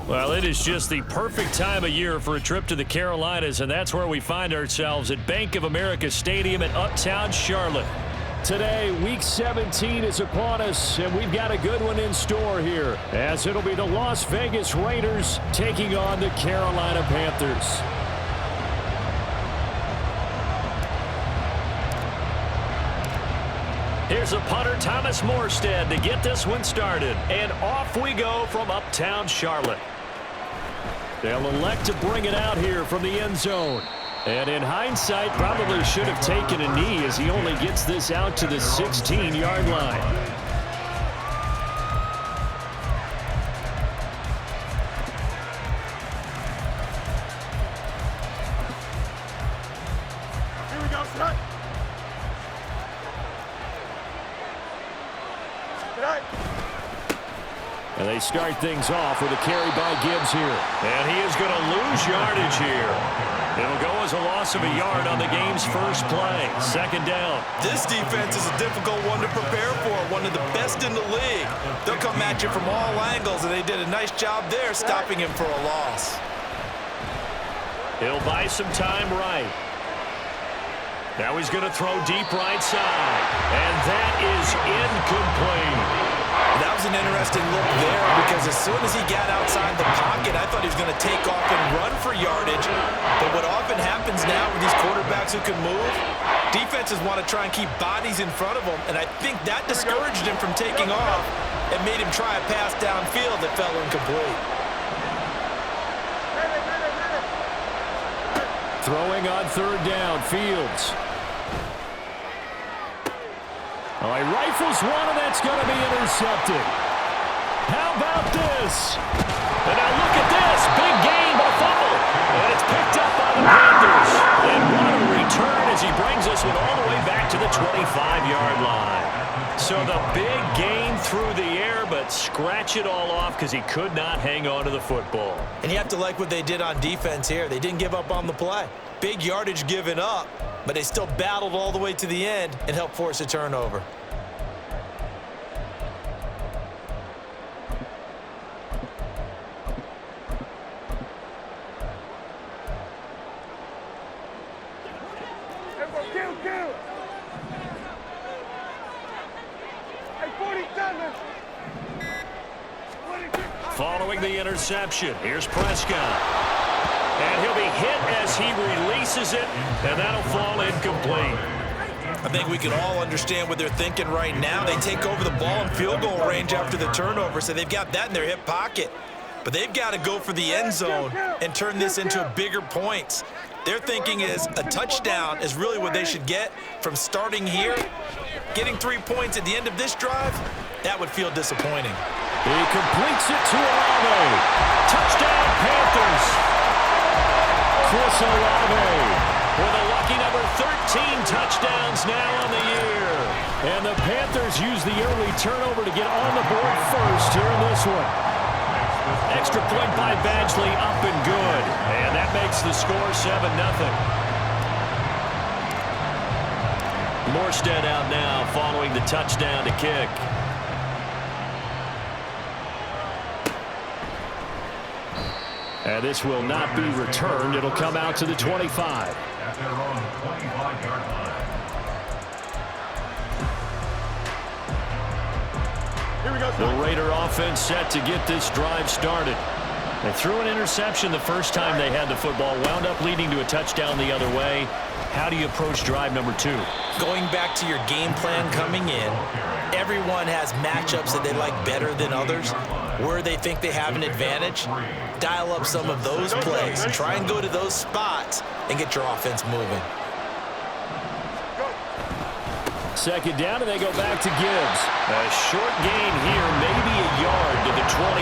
Well, it is just the perfect time of year for a trip to the Carolinas, and that's where we find ourselves at Bank of America Stadium in Uptown Charlotte. Today, Week 17 is upon us, and we've got a good one in store here, as it'll be the Las Vegas Raiders taking on the Carolina Panthers. Here's a punter, Thomas Morstead, to get this one started. And off we go from Uptown Charlotte. They'll elect to bring it out here from the end zone. And in hindsight, probably should have taken a knee as he only gets this out to the 16-yard line. Here we go, son. And they start things off with a carry by Gibbs here. And he is going to lose yardage here. It'll go as a loss of a yard on the game's first play. Second down. This defense is a difficult one to prepare for, one of the best in the league. They'll come at you from all angles, and they did a nice job there stopping him for a loss. He'll buy some time right. Now he's going to throw deep right side. And that is incomplete. That was an interesting look there because as soon as he got outside the pocket, I thought he was going to take off and run for yardage. But what often happens now with these quarterbacks who can move, defenses want to try and keep bodies in front of them, and I think that discouraged him from taking off and made him try a pass downfield that fell incomplete. Throwing on third down, Fields. Oh, he rifles one, and that's going to be intercepted. How about this? And now look at this. Big gain, but a fumble. And it's picked up by the Panthers. And what a return as he brings us one all the way back to the 25-yard line. So the big gain through the air, but scratch it all off because he could not hang on to the football. And you have to like what they did on defense here. They didn't give up on the play. Big yardage given up, but they still battled all the way to the end and helped force a turnover. Following the interception, here's Prescott. And he'll be hit as he releases it, and that'll fall incomplete. I think we can all understand what they're thinking right now. They take over the ball in field goal range after the turnover, so they've got that in their hip pocket. But they've got to go for the end zone and turn this into bigger points. Their thinking is a touchdown is really what they should get from starting here. Getting 3 points at the end of this drive, that would feel disappointing. He completes it to Olave. Touchdown, Panthers. Chris Olave with a lucky number 13 touchdowns now on the year. And the Panthers use the early turnover to get on the board first here in this one. Extra point by Badgley, up and good. And that makes the score 7-0. Morstead out now following the touchdown to kick. And this will not be returned. It'll come out to the 25. Here we go. The Raider offense set to get this drive started. They threw an interception the first time they had the football, wound up leading to a touchdown the other way. How do you approach drive number 2? Going back to your game plan coming in, everyone has matchups that they like better than others. Where they think they have an advantage, dial up some of those plays. Try and go to those spots and get your offense moving. Second down, and they go back to Gibbs. A short gain here, maybe a yard to the 29.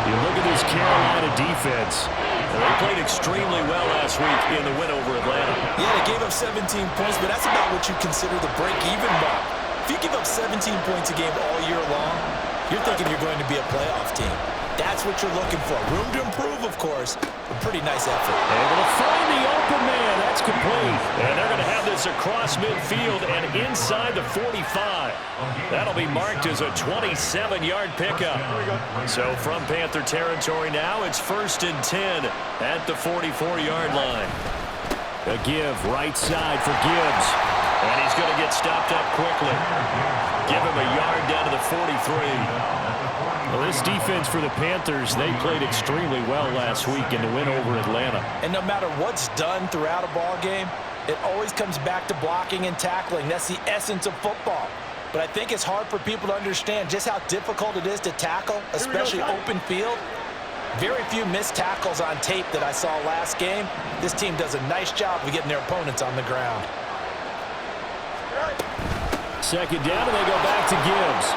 You look at this Carolina defense. They played extremely well last week in the win over Atlanta. Yeah, they gave up 17 points, but that's about what you consider the break-even mark. If you give up 17 points a game all year long, you're thinking you're going to be a playoff team. That's what you're looking for. Room to improve, of course, but pretty nice effort. Able to find the open man. That's complete. And they're going to have this across midfield and inside the 45. That'll be marked as a 27-yard pickup. So from Panther territory now, it's 1st and 10 at the 44-yard line. A give right side for Gibbs. And he's going to get stopped up quickly. Give him a yard down to the 43. Well, this defense for the Panthers, they played extremely well last week in the win over Atlanta. And no matter what's done throughout a ball game, it always comes back to blocking and tackling. That's the essence of football. But I think it's hard for people to understand just how difficult it is to tackle, especially open field. Very few missed tackles on tape that I saw last game. This team does a nice job of getting their opponents on the ground. Second down, and they go back to Gibbs.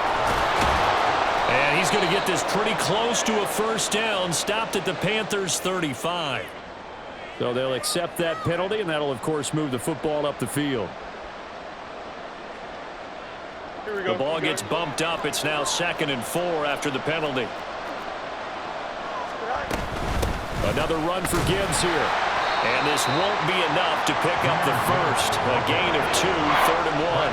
And he's going to get this pretty close to a first down, stopped at the Panthers' 35. So they'll accept that penalty, and that'll, of course, move the football up the field. The ball gets bumped up. It's now 2nd and 4 after the penalty. Another run for Gibbs here. And this won't be enough to pick up the first. A gain of 2, 3rd and 1.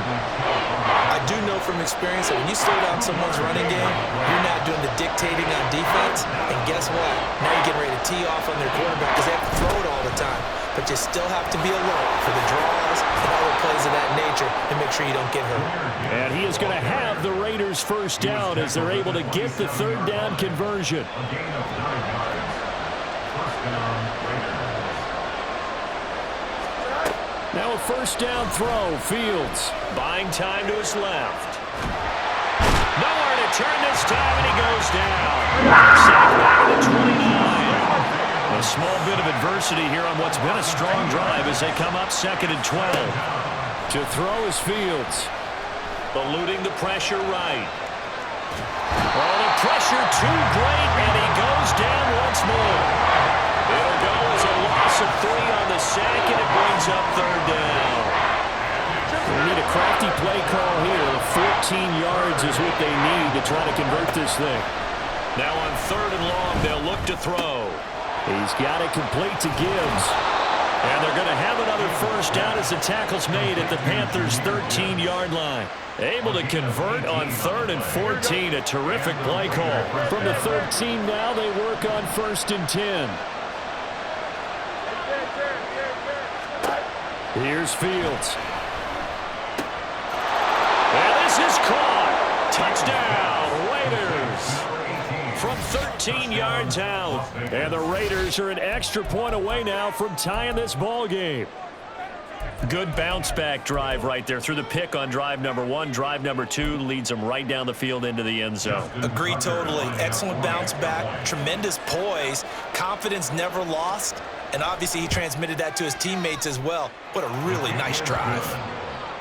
I do know from experience that when you slow down someone's running game, you're not doing the dictating on defense. And guess what? Now you're getting ready to tee off on their quarterback because they have to throw it all the time. But you still have to be alert for the draws and other plays of that nature and make sure you don't get hurt. And he is going to have the Raiders' first down as they're able to get the 3rd down conversion. Now a first down throw. Fields buying time to his left. Nowhere to turn this time, and he goes down. Sacked back to the 29. A small bit of adversity here on what's been a strong drive as they come up 2nd and 12. To throw is Fields. Eluding the pressure right. Oh, the pressure too great, and he goes down once more. It'll go as a loss of 3 on the sack, and it brings up 3rd down. We need a crafty play call here. 14 yards is what they need to try to convert this thing. Now on 3rd and long, they'll look to throw. He's got it complete to Gibbs. And they're going to have another first down as the tackle's made at the Panthers' 13-yard line. Able to convert on 3rd and 14. A terrific play call. From the 13 now, they work on 1st and 10. Here's Fields. And this is caught. Touchdown, Raiders. From 13 yards out. And the Raiders are an extra point away now from tying this ball game. Good bounce-back drive right there through the pick on drive number 1. Drive number 2 leads them right down the field into the end zone. Agree totally. Excellent bounce-back, tremendous poise, confidence never lost, and obviously he transmitted that to his teammates as well. What a really nice drive.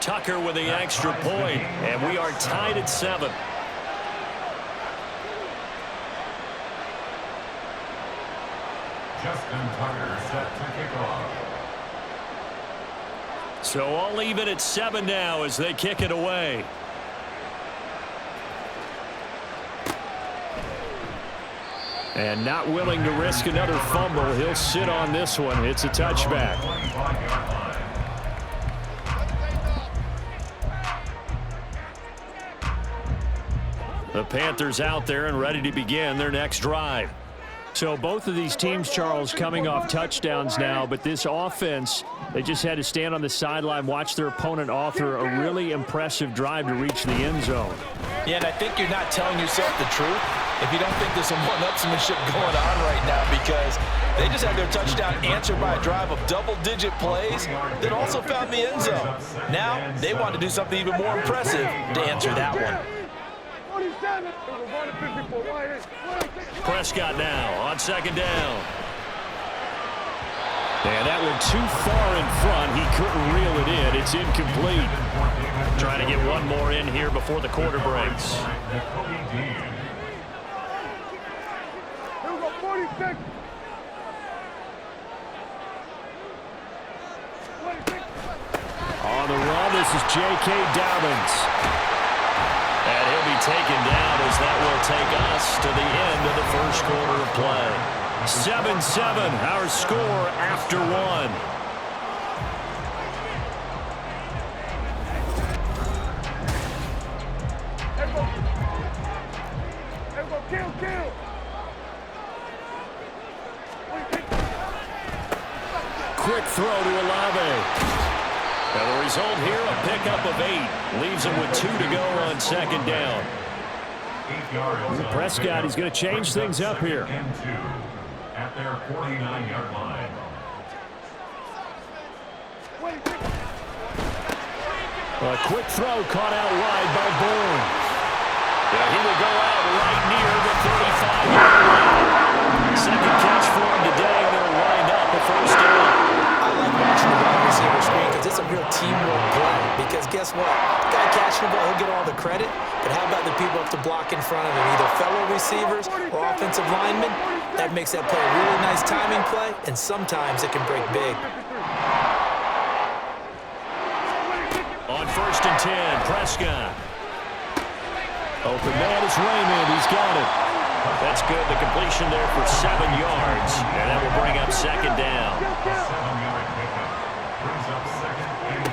Tucker with the extra point, and we are tied at 7. Justin Tucker set to kick off. So all even at 7 now as they kick it away. And not willing to risk another fumble. He'll sit on this one. It's a touchback. The Panthers out there and ready to begin their next drive. So both of these teams, Charles, coming off touchdowns now, but this offense, they just had to stand on the sideline, watch their opponent author a really impressive drive to reach the end zone. Yeah, and I think you're not telling yourself the truth if you don't think there's some one-upsmanship going on right now, because they just had their touchdown answered by a drive of double-digit plays that also found the end zone. Now they want to do something even more impressive to answer that one. Prescott now on 2nd down. And that one too far in front. He couldn't reel it in. It's incomplete. Trying to get one more in here before the quarter breaks. On the run, this is J.K. Dobbins. And he'll be taken down as as that will take us to the end of the first quarter of play. 7-7, our score after one. Kill. Quick throw to Olave. Now the result here, a pickup of 8. Leaves him with 2 to go on second down. Prescott, he's going to change things up here. At their 49-yard line. A quick throw caught out wide by Bourne. Yeah, he will go out right near the 35-yard line. Second catch for him today, and they'll wind up a first down. I like watching the wide receiver screen because it's a real teamwork play. Because guess what? The guy catching the ball, he'll get all the credit. But how about the people up to block in front of him, either fellow receivers or offensive linemen? That makes that play a really nice timing play, and sometimes it can break big. On 1st and 10, Prescott. Open man is Raymond. He's got it. That's good. The completion there for 7 yards. And that will bring up second down. 7-yard pickup. Brings up second and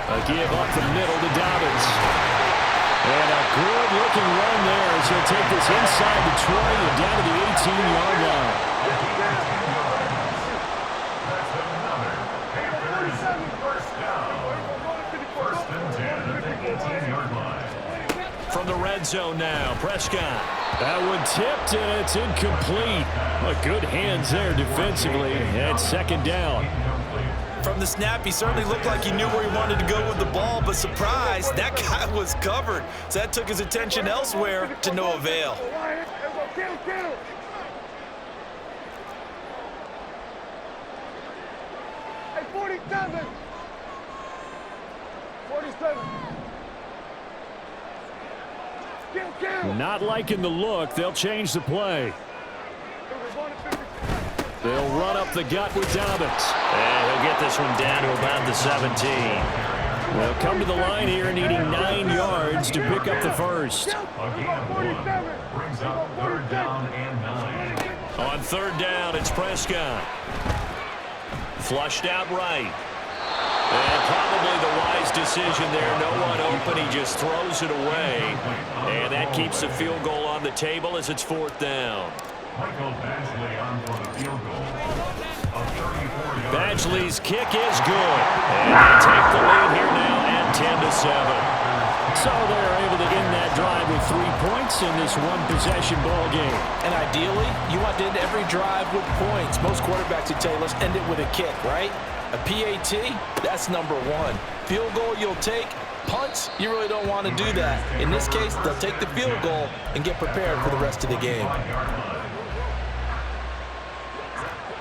3. A give up the middle to Dobbins. And a good-looking run there as he'll take this inside the 20 and down to the 18-yard line. That's another Panthers first down. 1st and 10 at the 18-yard line. From the red zone now, Prescott. That one tipped, and it's incomplete. Good hands there defensively, and second down. From the snap, he certainly looked like he knew where he wanted to go with the ball, but surprise, that guy was covered. So that took his attention elsewhere to no avail. Kill. Hey, 47. 47. Kill. Not liking the look. They'll change the play. They'll run up the gut with Dobbins. And he'll get this one down to about the 17. They'll come to the line here needing 9 yards to pick up the first. Again, 1 brings up 3rd down and 9. On 3rd down, it's Prescott. Flushed out right. And probably the wise decision there. No one open. He just throws it away. And that keeps the field goal on the table as it's 4th down. Michael Badgley on for the field goal. A 34-yard. Badgley's kick is good. And they take the lead here now at 10-7. So they're able to end that drive with 3 points in this one-possession ball game. And ideally, you want to end every drive with points. Most quarterbacks would tell you, let's end it with a kick, right? A PAT, that's number 1. Field goal you'll take. Punts, you really don't want to do that. In this case, they'll take the field goal and get prepared for the rest of the game.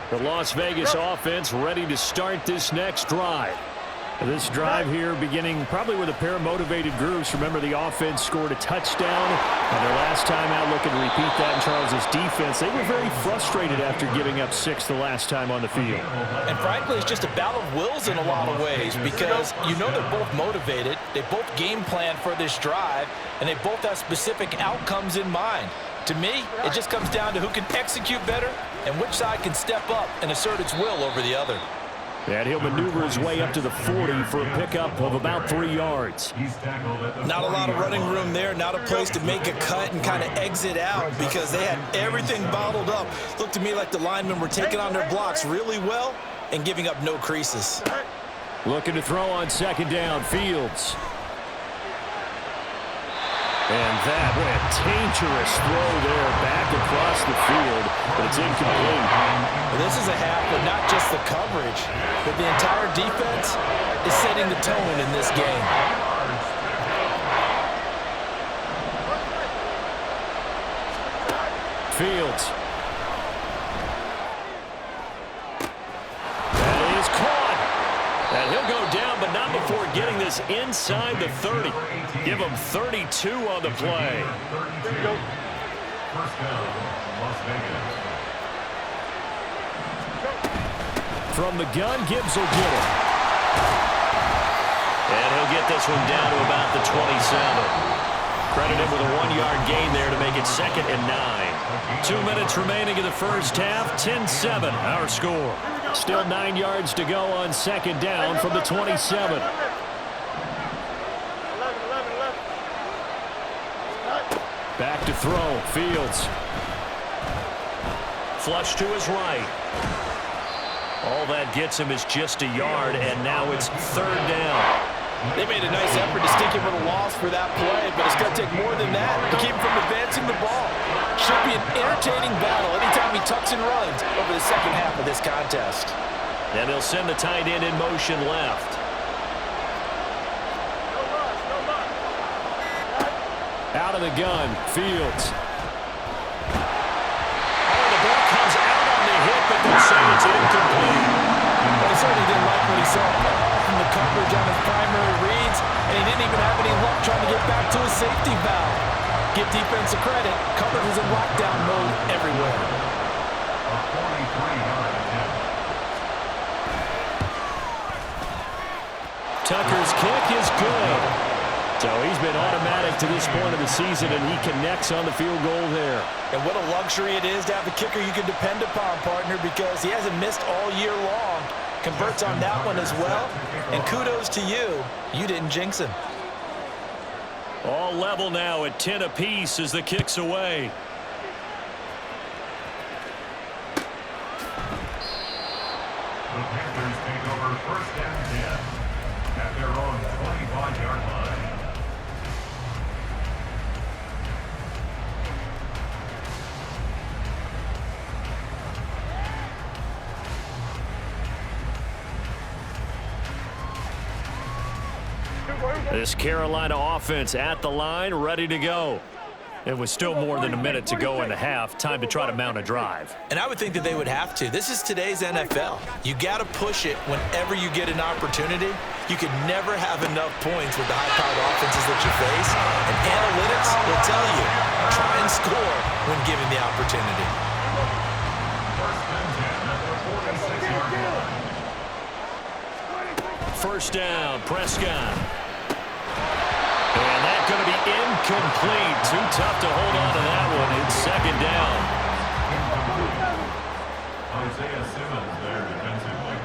The Las Vegas offense ready to start this next drive. This drive here beginning probably with a pair of motivated groups. Remember, the offense scored a touchdown, and their last time out looking to repeat that in Charles' defense. They were very frustrated after giving up 6 the last time on the field. And frankly, it's just a battle of wills in a lot of ways because you know they're both motivated. They both game plan for this drive, and they both have specific outcomes in mind. To me, it just comes down to who can execute better and which side can step up and assert its will over the other. And he'll maneuver his way up to the 40 for a pickup of about 3 yards. Not a lot of running room there, not a place to make a cut and kind of exit out because they had everything bottled up. Looked to me like the linemen were taking on their blocks really well and giving up no creases. Looking to throw on 2nd down, Fields. And that, what a dangerous throw there back across the field, but it's incomplete. Well, this is a half, but not just the coverage, but the entire defense is setting the tone in this game. Fields. That is caught. And he'll go down, but not before getting this inside the 30. Give him 32 on the play. First down, Las Vegas. From the gun, Gibbs will get it. And he'll get this one down to about the 27. Credit him with a 1-yard gain there to make it 2nd and 9. 2 minutes remaining in the first half. 10-7 our score. Still 9 yards to go on 2nd down from the 27. Back to throw. Fields. Flush to his right. All that gets him is just a yard, and now it's 3rd down. They made a nice effort to stick him with a loss for that play, but it's going to take more than that to keep him from advancing the ball. Should be an entertaining battle anytime he tucks and runs over the second half of this contest. And they'll send the tight end in motion left. Out of the gun, Fields. Oh, the ball comes out on the hit, but they'll say it's incomplete. But he certainly didn't like what he saw from the coverage on his primary reads, and he didn't even have any luck trying to get back to his safety valve. Give defense a credit. Coverage was in lockdown mode everywhere. A 43-yard attempt. Tucker's kick is good. So he's been automatic to this point of the season, and he connects on the field goal there. And what a luxury it is to have a kicker you can depend upon, partner, because he hasn't missed all year long. Converts on that one as well. And kudos to you. You didn't jinx him. All level now at 10 apiece as the kick's away. The Panthers take over 1st and 10 at their own 25-yard line. This Carolina offense at the line, ready to go. It was still more than a minute to go in the half. Time to try to mount a drive. And I would think that they would have to. This is today's NFL. You got to push it whenever you get an opportunity. You can never have enough points with the high-powered offenses that you face. And analytics will tell you, try and score when given the opportunity. 1st and 10 at the 46-yard line. First down, Prescott. And that's going to be incomplete. Too tough to hold on to that one. It's 2nd down. Isaiah Simmons there defensively.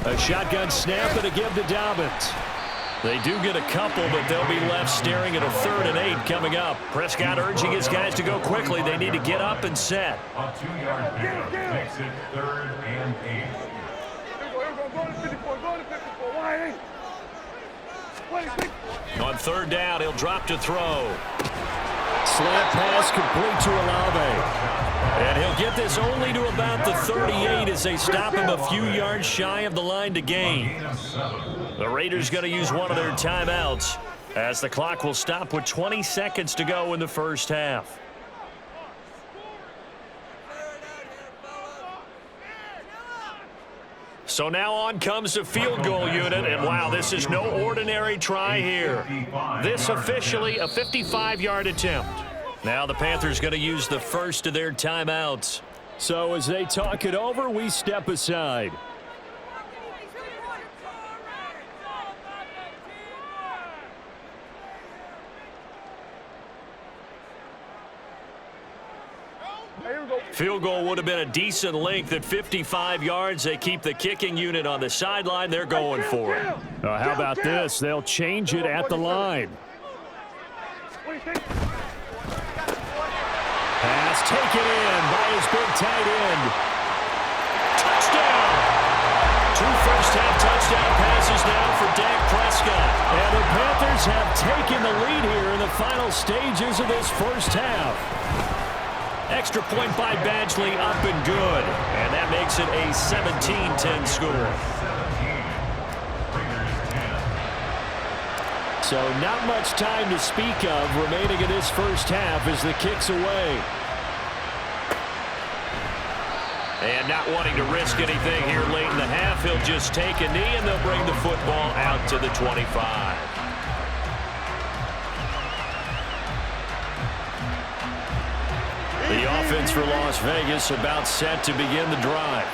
A shotgun snap and a give to Dobbins. They do get a couple, but they'll be left staring at a 3rd and 8 coming up. Prescott urging his guys to go quickly. They need to get up and set. A 2-yard pickup makes it 3rd and 8. On 3rd down, he'll drop to throw. Slant pass complete to Olave. And he'll get this only to about the 38 as they stop him a few yards shy of the line to gain. The Raiders going to use one of their timeouts as the clock will stop with 20 seconds to go in the first half. So now on comes the field goal unit, and wow, this is no ordinary try here. This officially a 55-yard attempt. Now the Panthers going to use the first of their timeouts. So as they talk it over, we step aside. Field goal would have been a decent length at 55 yards. They keep the kicking unit on the sideline. They're going for it. How about this? They'll change it at the line. Pass taken in by his big tight end. Touchdown! 2 first-half touchdown passes now for Dak Prescott. And the Panthers have taken the lead here in the final stages of this first half. Extra point by Badgley up and good. And that makes it a 17-10 score. So not much time to speak of remaining in this first half as the kick's away. And not wanting to risk anything here late in the half, he'll just take a knee and they'll bring the football out to the 25. The offense for Las Vegas about set to begin the drive.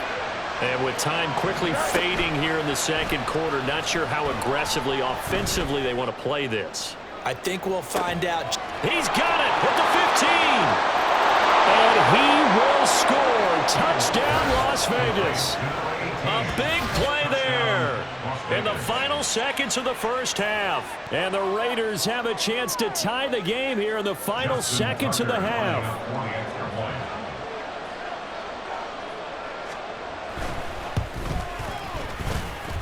And with time quickly fading here in the second quarter, not sure how aggressively, offensively they want to play this. I think we'll find out. He's got it at the 15. And he will score. Touchdown, Las Vegas. A big play there in the final seconds of the first half. And the Raiders have a chance to tie the game here in the final seconds of the half.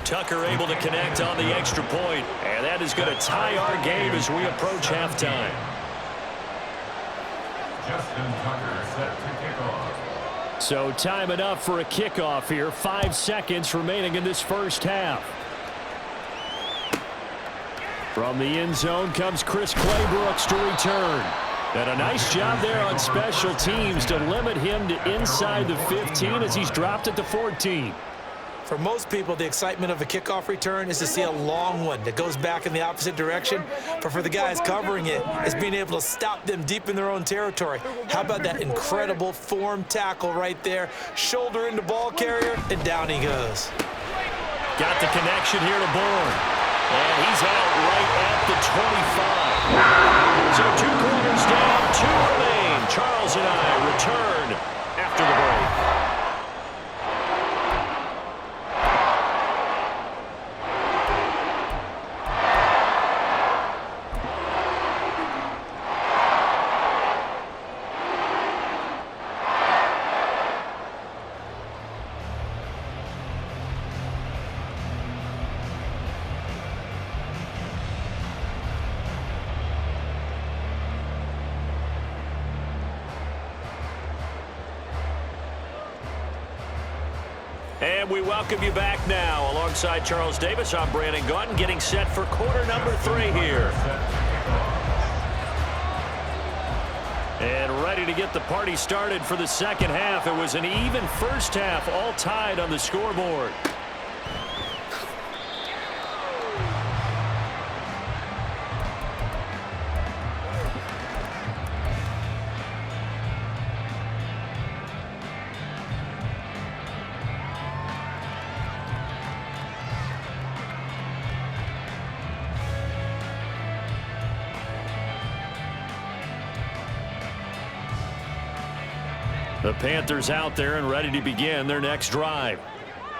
Tucker able to connect on the extra point. And that is going to tie our game as we approach halftime. Justin Tucker set to kick off. So time enough for a kickoff here. 5 seconds remaining in this first half. From the end zone comes Chris Claybrooks to return. And a nice job there on special teams to limit him to inside the 15 as he's dropped it to 14. For most people, the excitement of a kickoff return is to see a long one that goes back in the opposite direction. But for the guys covering it, it's being able to stop them deep in their own territory. How about that incredible form tackle right there? Shoulder into ball carrier, and down he goes. Got the connection here to Bourne. And he's out right at the 25. So 2 quarters down, 2 remain. Charles and I return after the break. And we welcome you back now. Alongside Charles Davis, I'm Brandon Gaudin, getting set for quarter number 3 here. And ready to get the party started for the second half. It was an even first half, all tied on the scoreboard. The Panthers out there and ready to begin their next drive.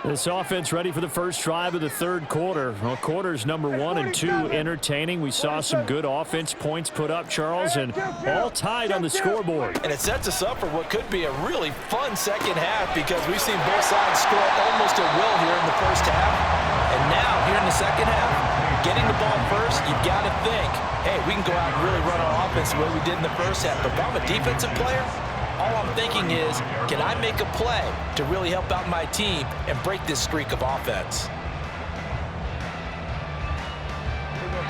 This offense ready for the first drive of the third quarter. Well, quarters number 1 and 2 entertaining. We saw some good offense points put up, Charles, and all tied on the scoreboard. And it sets us up for what could be a really fun second half because we've seen both sides score almost at will here in the first half. And now, here in the second half, getting the ball first, you've got to think, hey, we can go out and really run our offense the way we did in the first half. But if I'm a defensive player, all I'm thinking is, can I make a play to really help out my team and break this streak of offense?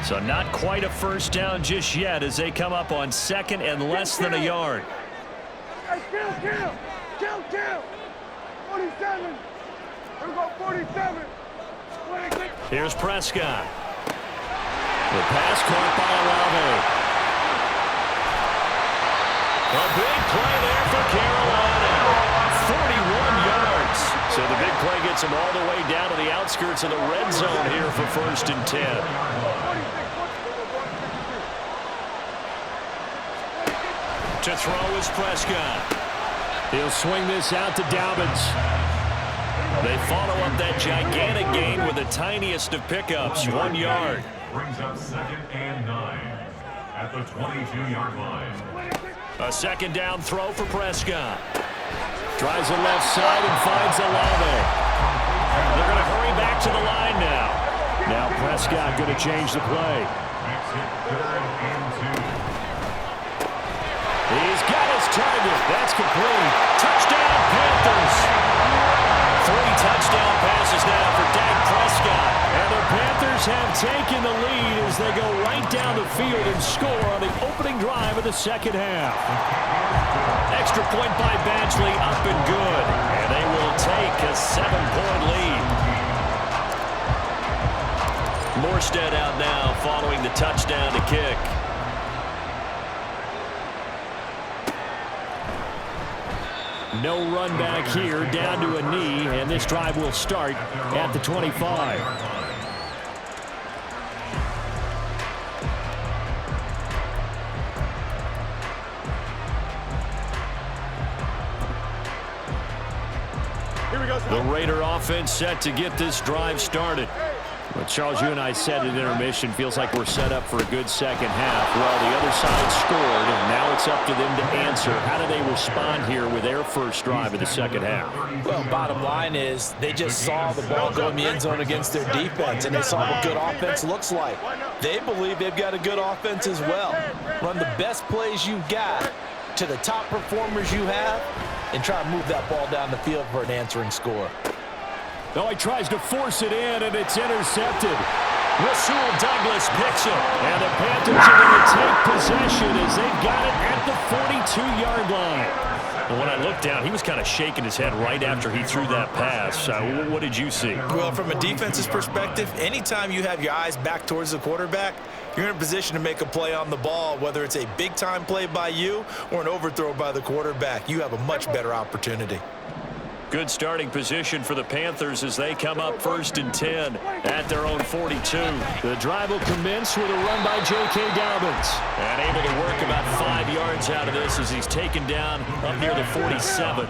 So not quite a first down just yet as they come up on second and less than a yard. Hey, kill. 47. Here we go, 47. 26. Here's Prescott. The pass caught by Olave. A big play there for Carolina. 41 yards. So the big play gets them all the way down to the outskirts of the red zone here for 1st and 10. To throw is Prescott. He'll swing this out to Dobbins. They follow up that gigantic gain with the tiniest of pickups, 1 yard. Brings up 2nd and 9 at the 22-yard line. A second down throw for Prescott. Tries the left side and finds Olave. They're going to hurry back to the line now. Now Prescott going to change the play. Makes it 3rd and 2. He's got his target. That's complete. Touchdown, Panthers. 3 touchdown passes now for Dak Prescott. And the Panthers have taken the lead as they go right down the field and score on the opening drive of the second half. Extra point by Badgley up and good. And they will take a 7-point lead. Morstead out now following the touchdown to kick. No run back here, down to a knee, and this drive will start at the 25. The Raider offense set to get this drive started. But Charles, you and I said at intermission, feels like we're set up for a good second half. Well, the other side scored, and now it's up to them to answer. How do they respond here with their first drive of the second half? Well, bottom line is they just saw the ball go in the end zone against their defense, and they saw what good offense looks like. They believe they've got a good offense as well. Run the best plays you've got to the top performers you have, and try to move that ball down the field for an answering score. Oh, he tries to force it in, and it's intercepted. Rasul Douglas picks it, and the Panthers are going to take possession as they've got it at the 42-yard line. Well, when I looked down, he was kind of shaking his head right after he threw that pass. What did you see? Well, from a defense's perspective, anytime you have your eyes back towards the quarterback, you're in a position to make a play on the ball, whether it's a big-time play by you or an overthrow by the quarterback. You have a much better opportunity. Good starting position for the Panthers as they come up 1st and 10 at their own 42. The drive will commence with a run by J.K. Dobbins. And able to work about 5 yards out of this as he's taken down up near the 47. A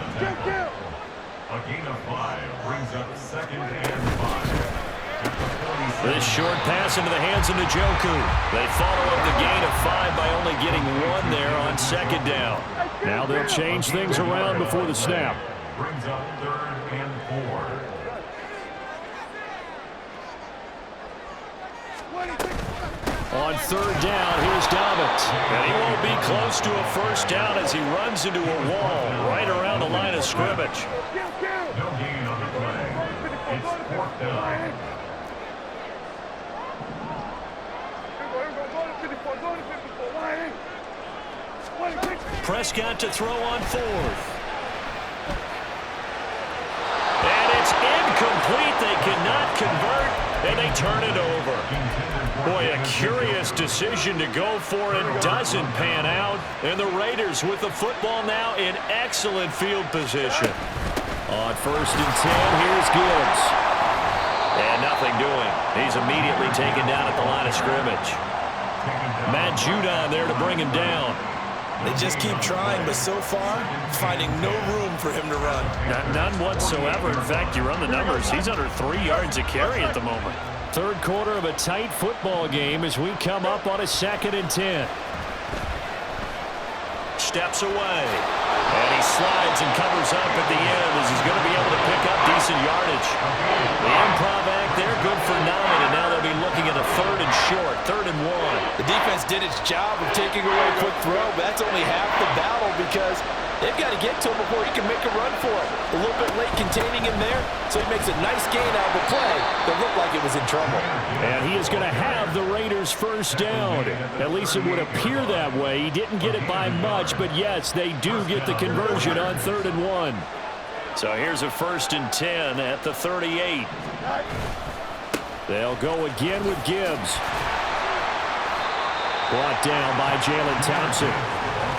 gain of 5 brings up 2nd and 5. This short pass into the hands of Njoku. They follow up the gain of 5 by only getting 1 there on 2nd down. Now they'll change things around before the snap. Brings up 3rd and 4. On 3rd down, here's Dobbins. And he won't be close to a first down as he runs into a wall right around the line of scrimmage. No gain on the play. It's 4th down. Prescott to throw on 4th. And it's incomplete. They cannot convert, and they turn it over. Boy, a curious decision to go for it. Doesn't pan out. And the Raiders with the football now in excellent field position. On 1st and 10, here's Gibbs. And nothing doing. He's immediately taken down at the line of scrimmage. Matt Judon there to bring him down. They just keep trying, but so far, finding no room for him to run. None whatsoever. In fact, you run the numbers. He's under 3 yards a carry at the moment. 3rd quarter of a tight football game as we come up on a 2nd and 10. Steps away. And he slides and covers up at the end as he's going to be able to pick up decent yardage. The improv act there, good for 9, and now they'll be looking at a 3rd and short, 3rd and 1. The defense did its job of taking away a quick throw, but that's only half the battle because they've got to get to him before he can make a run for it. A little bit late containing him there, so he makes a nice gain out of the play that looked like it was in trouble. And he is going to have the Raiders' first down. At least it would appear that way. He didn't get it by much, but yes, they do get the conversion on 3rd and 1. So here's a 1st and 10 at the 38. They'll go again with Gibbs. Brought down by Jalen Thompson.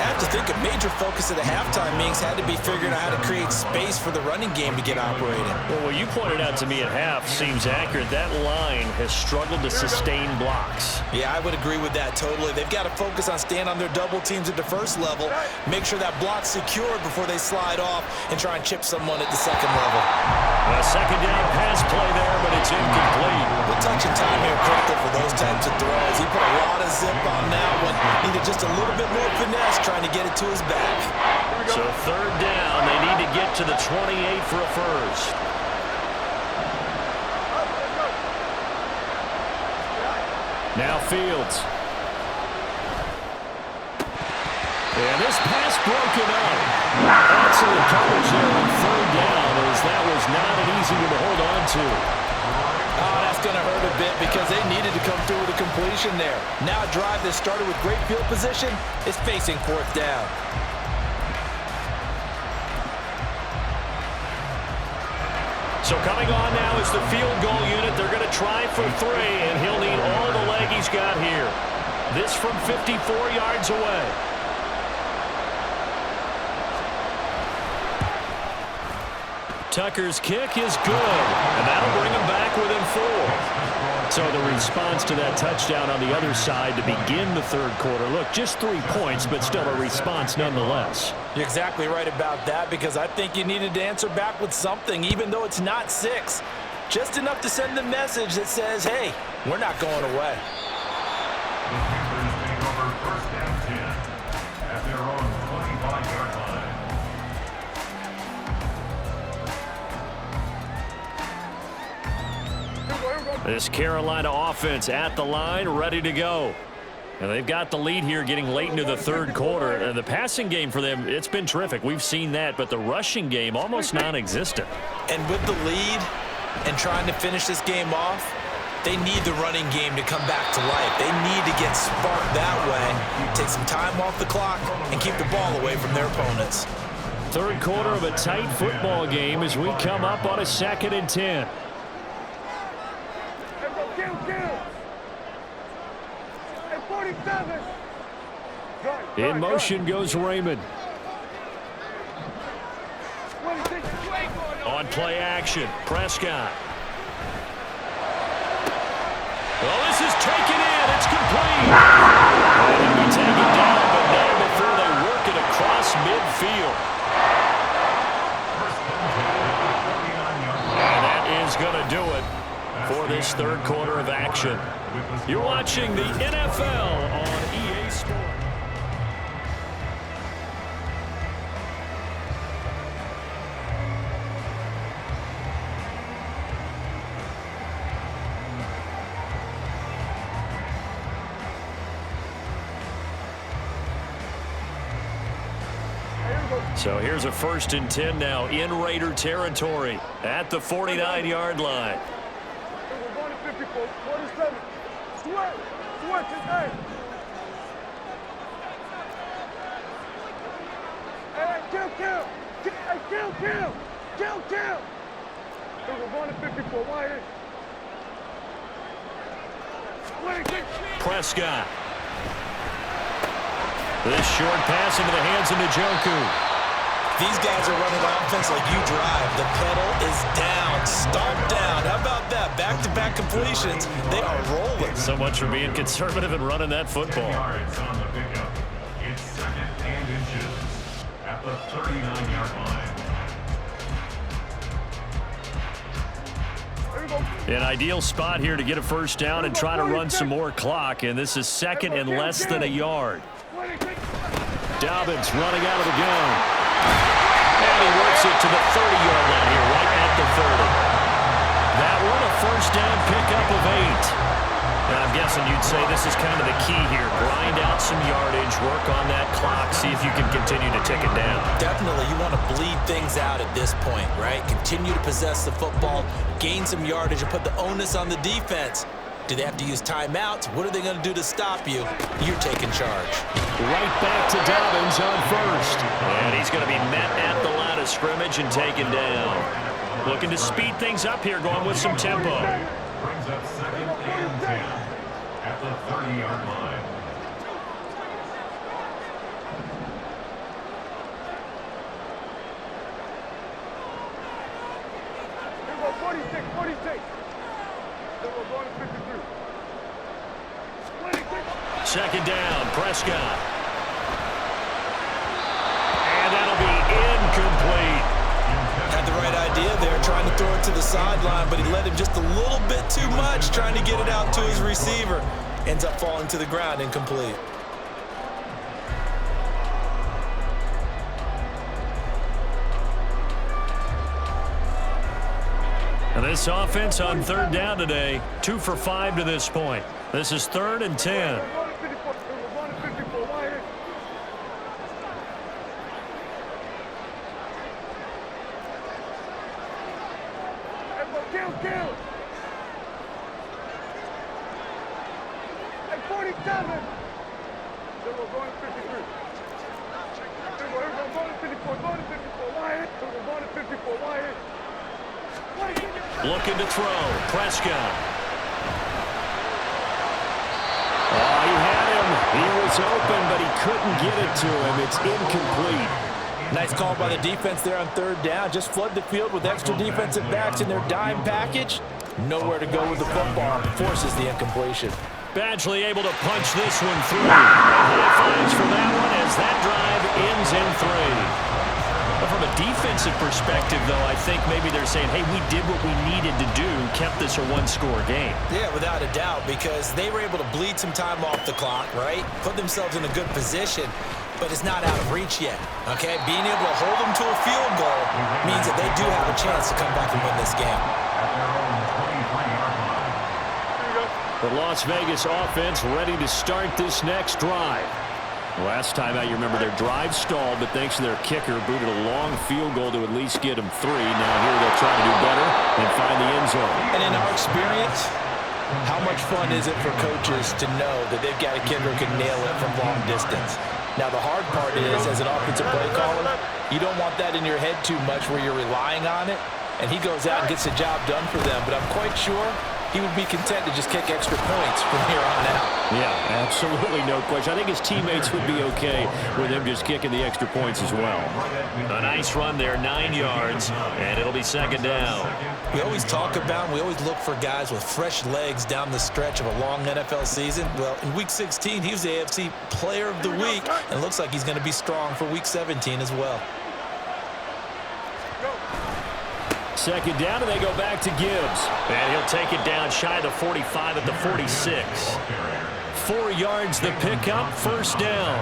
I have to think a major focus of the halftime meetings had to be figuring out how to create space for the running game to get operating. Well, what you pointed out to me at half seems accurate. That line has struggled to sustain blocks. Yeah, I would agree with that totally. They've got to focus on staying on their double teams at the first level, make sure that block's secured before they slide off and try and chip someone at the 2nd level. A 2nd down pass play there, but it's incomplete. The touch and time here critical for those types of throws. He put a lot of zip on that one. Needed just a little bit more finesse trying to get it to his back. So 3rd down, they need to get to the 28 for a first. Now Fields. And this pass broken up. Excellent coverage there on 3rd down as that was not an easy one to hold on to. Oh, that's going to hurt a bit because they needed to come through with a completion there. Now a drive that started with great field position is facing 4th down. So coming on now is the field goal unit. They're going to try for 3, and he'll need all the leg he's got here. This from 54 yards away. Tucker's kick is good, and that'll bring him back within 4. So the response to that touchdown on the other side to begin the third quarter. Look, just 3 points, but still a response nonetheless. You're exactly right about that, because I think you needed to answer back with something, even though it's not 6. Just enough to send the message that says, hey, we're not going away. The Panthers take over first and 10 at their own 25-yard line. This Carolina offense at the line, ready to go. And they've got the lead here getting late into the third quarter. And the passing game for them, it's been terrific. We've seen that, but the rushing game almost non-existent. And with the lead and trying to finish this game off, they need the running game to come back to life. They need to get sparked that way, take some time off the clock, and keep the ball away from their opponents. Third quarter of a tight football game as we come up on a 2nd and 10. In motion goes Raymond. On play action, Prescott. Well, this is taken in. It's complete. And it'll be taken down, but not before they work it across midfield. And that is going to do it for this third quarter of action. You're watching the NFL on EA Sports. So here's a 1st and 10 now in Raider territory at the 49-yard line. We're going to 54, 47. Switch his head. Hey, kill. We're going to 54, wide in. Prescott. This short pass into the hands of Njoku. These guys are running offense like you drive. The pedal is down, stomped down. How about that? Back-to-back completions. They are rolling. So much for being conservative and running that football. 10 yards on the pickup. It's 2nd and inches at the 39-yard line. An ideal spot here to get a first down and try to run some more clock, and this is 2nd and less than a yard. Dobbins running out of the gun. And he works it to the 30-yard line here, right at the 30. That one, a first down pickup of 8. And I'm guessing you'd say this is kind of the key here. Grind out some yardage, work on that clock, see if you can continue to tick it down. Definitely, you want to bleed things out at this point, right? Continue to possess the football, gain some yardage, and put the onus on the defense. Do they have to use timeouts? What are they going to do to stop you? You're taking charge. Right back to Dobbins on first. And he's going to be met at the line of scrimmage and taken down. Looking to speed things up here, going with some tempo. Brings up 2nd and 10 at the 30-yard line. Here we go, 46. Then we're going to 53. 2nd down, Prescott. And that'll be incomplete. Had the right idea there, trying to throw it to the sideline, but he let him just a little bit too much, trying to get it out to his receiver. Ends up falling to the ground, incomplete. And this offense on 3rd down today, 2 for 5 to this point. This is 3rd and 10. We're going to 54, wide in. Kill. Hey, 47. Then we're going to 53. Then we're going to 54, wide in. Then we're going to 54, wide in. Looking to throw, Prescott. Oh, he had him. He was open, but he couldn't get it to him. It's incomplete. Nice call by the defense there on third down. Just flood the field with extra defensive backs in their dime package. Nowhere to go with the football. Forces the incompletion. Badgley able to punch this one through. High fives for that one as that drive ends in 3. But from a defensive perspective, though, I think maybe they're saying, hey, we did what we needed to do, kept this a one-score game. Yeah, without a doubt, because they were able to bleed some time off the clock, right? Put themselves in a good position, but it's not out of reach yet, okay? Being able to hold them to a field goal means that they do have a chance to come back and win this game. The Las Vegas offense ready to start this next drive. Last time out, you remember their drive stalled, but thanks to their kicker, booted a long field goal to at least get them 3. Now here they'll try to do better and find the end zone. And in our experience, how much fun is it for coaches to know that they've got a kicker who can nail it from long distance? Now, the hard part is, as an offensive play caller, you don't want that in your head too much where you're relying on it, and he goes out and gets the job done for them. But I'm quite sure he would be content to just kick extra points from here on out. Yeah, absolutely no question. I think his teammates would be okay with him just kicking the extra points as well. A nice run there, 9 yards, and it'll be second down. We always talk about, we always look for guys with fresh legs down the stretch of a long NFL season. Well, in Week 16, he was the AFC Player of the Week, and it looks like he's going to be strong for Week 17 as well. Second down, and they go back to Gibbs. And he'll take it down shy of the 45 at the 46. 4 yards the pickup, first down.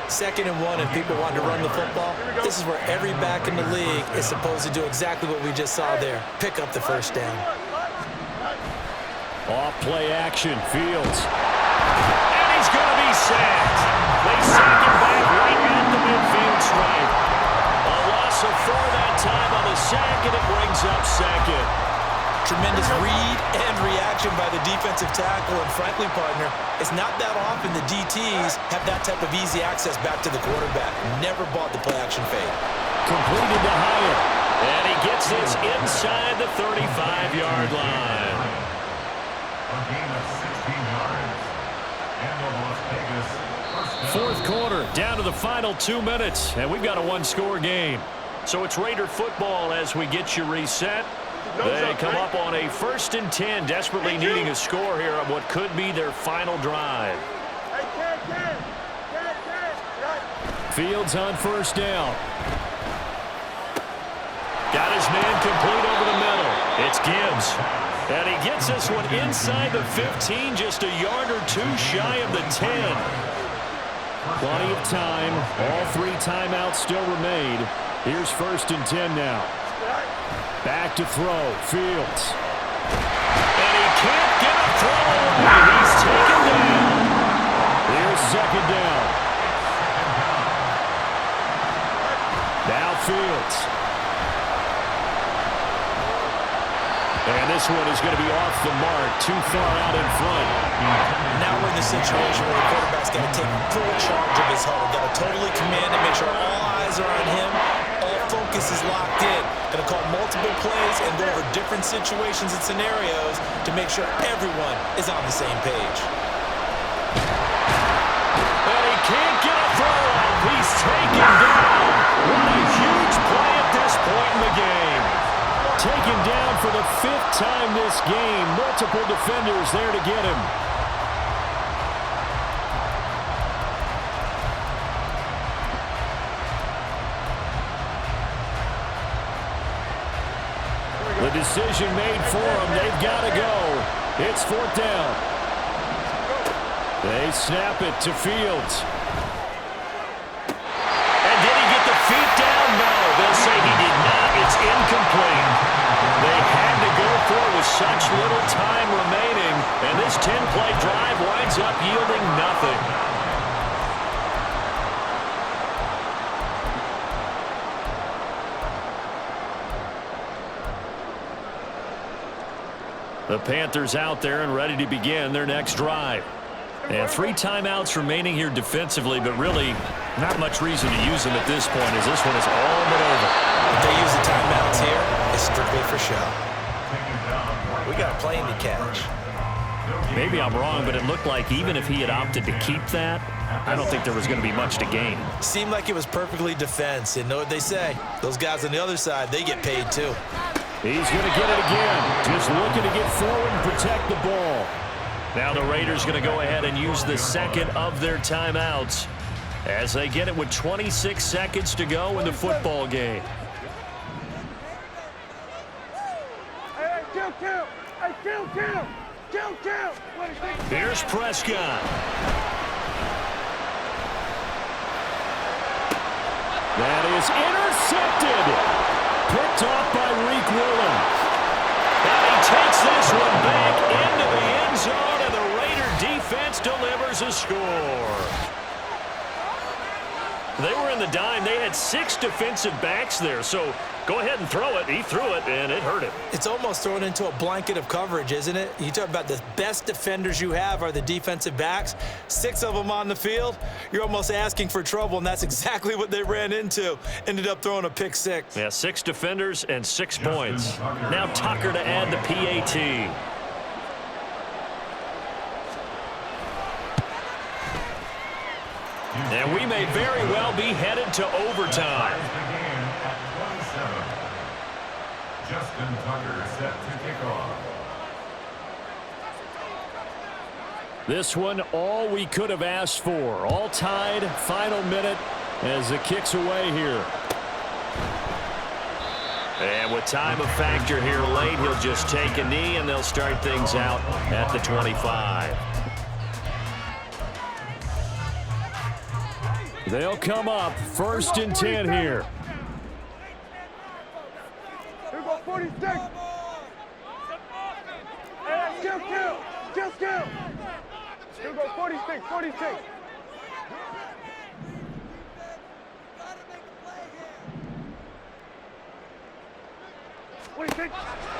2nd and 1, and people want to run the football. This is where every back in the league is supposed to do exactly what we just saw there. Pick up the first down. Off play action, Fields. And he's going to be sacked. They sack him back right at the midfield stripe. A loss of 4 that time on the sack, and it brings up second. Tremendous read and reaction by the defensive tackle, and frankly, partner, it's not that often the DTs have that type of easy access back to the quarterback. Never bought the play-action fade. Completed to Hyatt, and he gets this inside the 35-yard line. A gain of 16 yards. And the Las Vegas first down. Fourth quarter, down to the final 2 minutes, and we've got a one-score game. So it's Raider football as we get you reset. They come up on a 1st and 10, desperately needing a score here on what could be their final drive. Fields on first down. Got his man complete over the middle. It's Gibbs. And he gets this one inside the 15, just a yard or 2 shy of the 10. Plenty of time. All 3 timeouts still remain. Here's 1st and 10 now. Back to throw, Fields. And he can't get a throw away. He's taken down. Here's 2nd down. Now Fields. And this one is going to be off the mark, too far out in front. Now we're in the situation where the quarterback's got to take full charge of his huddle. Got to totally command and make sure all eyes are on him. All focus is locked in. Going to call multiple plays and go over different situations and scenarios to make sure everyone is on the same page. And he can't get a throw out. He's taken down. What a huge play at this point in the game. Taken down for the 5th time this game. Multiple defenders there to get him. The decision made for them. They've got to go. It's 4th down. They snap it to Fields. And did he get the feet down? No. They'll say he did not. It's incomplete. They had to go for it with such little time remaining. And this 10-play drive winds up yielding nothing. The Panthers out there and ready to begin their next drive. And 3 timeouts remaining here defensively, but really not much reason to use them at this point as this one is all but over. If they use the timeouts here, it's strictly for show. We got a plane to catch. Maybe I'm wrong, but it looked like even if he had opted to keep that, I don't think there was going to be much to gain. Seemed like it was perfectly defense. And know what they say? Those guys on the other side, they get paid too. He's going to get it again. Just looking to get forward and protect the ball. Now the Raiders going to go ahead and use the second of their timeouts as they get it with 26 seconds to go in the football game. Hey, kill. Hey, kill. Here's Prescott. That is intercepted. Picked off by Reek Williams. And he takes this one back into the end zone, and the Raider defense delivers a score. They were in the dime. They had 6 defensive backs there, so go ahead and throw it. He threw it, and it hurt him. It's almost thrown into a blanket of coverage, isn't it? You talk about the best defenders you have are the defensive backs. 6 of them on the field. You're almost asking for trouble, and that's exactly what they ran into. Ended up throwing a pick 6. Yeah, 6 defenders and 6 points. Now Tucker to add the PAT. And we may very well be headed to overtime. Justin Tucker set to kick off. This one, all we could have asked for. All tied, final minute as it kicks away here. And with time a factor here late, he'll just take a knee, and they'll start things out at the 25. They'll come up 1st and 10 here. Here go 46. Hey, kill. Here go 46. 46.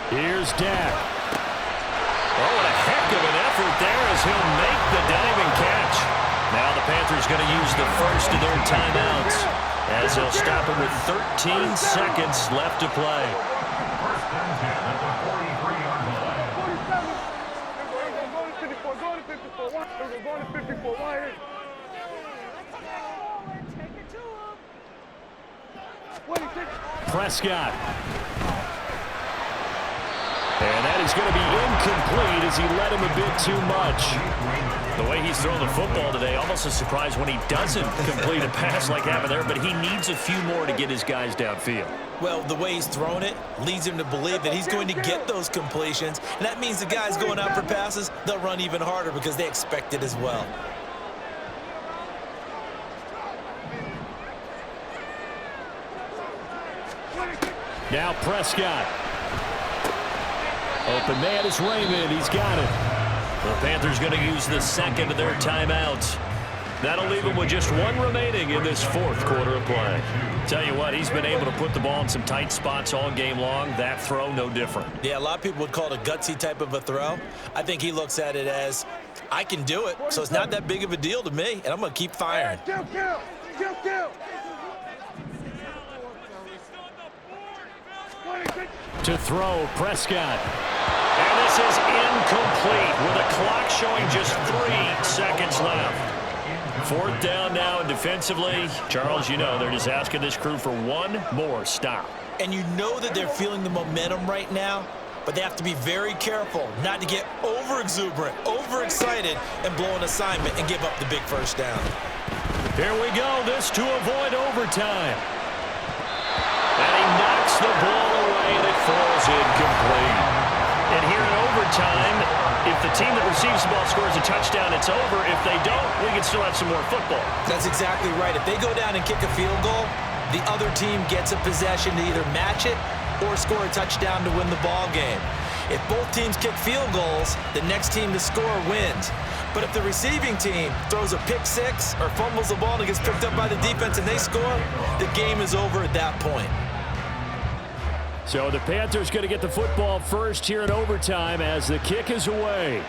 Here's Dak. Oh, what a heck of an effort there as he'll make the diving catch. Now the Panthers going to use the first of their timeouts as they'll stop it with 13 seconds left to play. 1st and 10 at the 43-yard line. 47. Go to 54. Go to 54. Go to 54. Why? Prescott. And that is going to be incomplete as he led him a bit too much. The way he's throwing the football today, almost a surprise when he doesn't complete a pass like happened there, but he needs a few more to get his guys downfield. Well, the way he's thrown it leads him to believe that he's going to get those completions, and that means the guys going out for passes, they'll run even harder because they expect it as well. Now Prescott. Open man is Raymond. He's got it. The Panthers going to use the second of their timeouts. That'll leave him with just 1 remaining in this 4th quarter of play. Tell you what, he's been able to put the ball in some tight spots all game long. That throw, no different. Yeah, a lot of people would call it a gutsy type of a throw. I think he looks at it as, I can do it, so it's not that big of a deal to me, and I'm going to keep firing. Kill. To throw, Prescott. And this is incomplete with a clock showing just 3 seconds left. 4th down now, and defensively, Charles, you know, they're just asking this crew for 1 more stop. And you know that they're feeling the momentum right now, but they have to be very careful not to get over-exuberant, overexcited, and blow an assignment and give up the big 1st down. Here we go, this to avoid overtime. And he knocks the ball away, and it falls incomplete. And here in overtime, if the team that receives the ball scores a touchdown, it's over. If they don't, we can still have some more football. That's exactly right. If they go down and kick a field goal, the other team gets a possession to either match it or score a touchdown to win the ball game. If both teams kick field goals, the next team to score wins. But if the receiving team throws a pick 6 or fumbles the ball and it gets picked up by the defense and they score, the game is over at that point. So the Panthers going to get the football first here in overtime as the kick is away.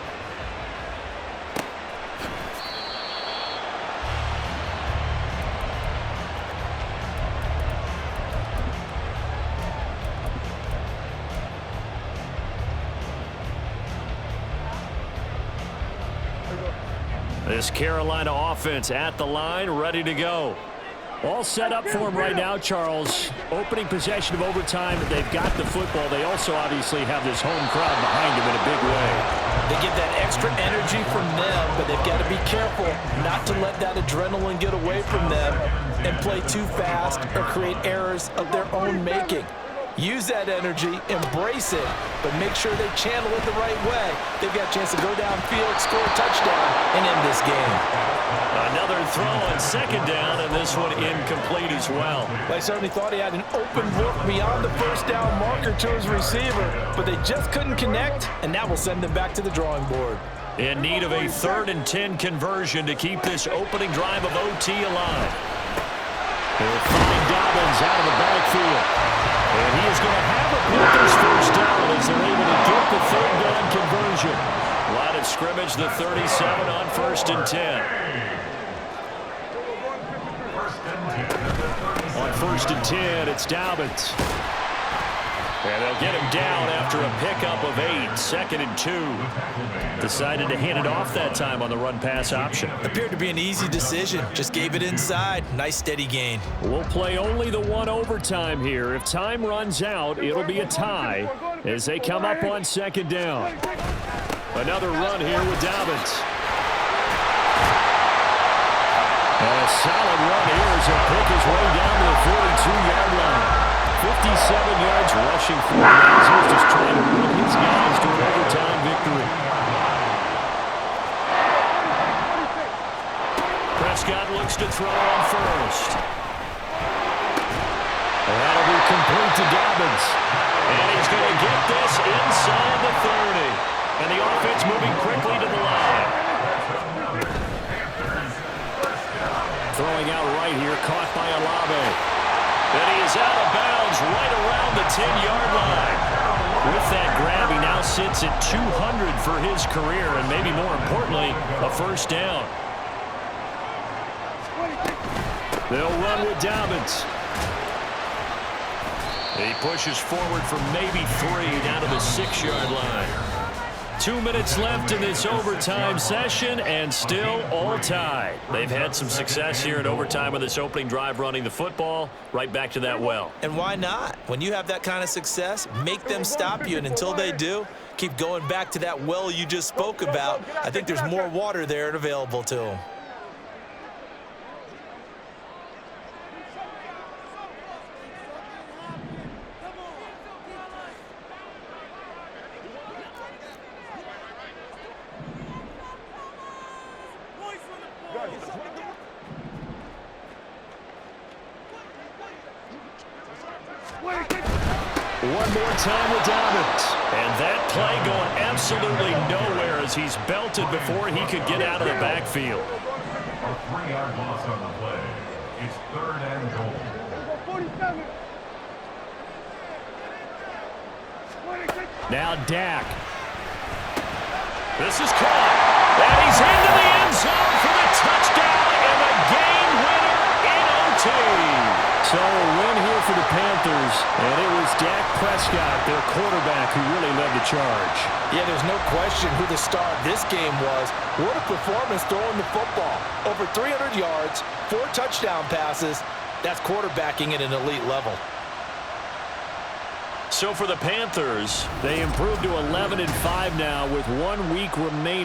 This Carolina offense at the line, ready to go. All set up for him right now, Charles. Opening possession of overtime. They've got the football. They also obviously have this home crowd behind them in a big way. They get that extra energy from them, but they've got to be careful not to let that adrenaline get away from them and play too fast or create errors of their own making. Use that energy, embrace it, but make sure they channel it the right way. They've got a chance to go downfield, score a touchdown, and end this game. Another throw on second down, and this one incomplete as well. I certainly thought he had an open look beyond the first down marker to his receiver, but they just couldn't connect, and that will send them back to the drawing board. In need of a 3rd and 10 conversion to keep this opening drive of OT alive. They'll find Dobbins out of the backfield. And he is going to have a Panthers first down as they're able to get the 3rd down conversion. Line of scrimmage, the 37 on 1st and 10. On 1st and 10, it's Dobbins. And they'll get him down after a pickup of 8, 2nd and 2. Decided to hand it off that time on the run-pass option. Appeared to be an easy decision. Just gave it inside. Nice steady gain. We'll play only the 1 overtime here. If time runs out, it'll be a tie as they come up on 2nd down. Another run here with Dobbins. And a solid run here as he'll pick his way down to the 42-yard line. 57 yards rushing for him. He's just trying to run his guys to an overtime victory. Prescott looks to throw on first. That'll be complete to Dobbins. And he's going to get this inside the 30. And the offense moving quickly to the line. Throwing out right here, caught by Olave. And he is out of bounds right around the 10-yard line. With that grab, he now sits at 200 for his career, and maybe more importantly, a first down. They'll run with Dobbins. He pushes forward for maybe 3 down to the 6-yard line. 2 minutes left in this overtime session, and still all tied. They've had some success here in overtime with this opening drive running the football. Right back to that well. And why not? When you have that kind of success, make them stop you, and until they do, keep going back to that well you just spoke about. I think there's more water there and available to them. One more time with Dobbins. And that play going absolutely nowhere as he's belted before he could get out of the backfield. A 3-yard loss on the play. It's 3rd and goal. Now Dak. This is caught. And he's into the end zone for the touchdown and the game winner in OT. So a win here for the Panthers, and it was Dak Prescott, their quarterback, who really led the charge. Yeah, there's no question who the star of this game was. What a performance throwing the football. Over 300 yards, 4 touchdown passes. That's quarterbacking at an elite level. So for the Panthers, they improved to 11-5 now with 1 week remaining.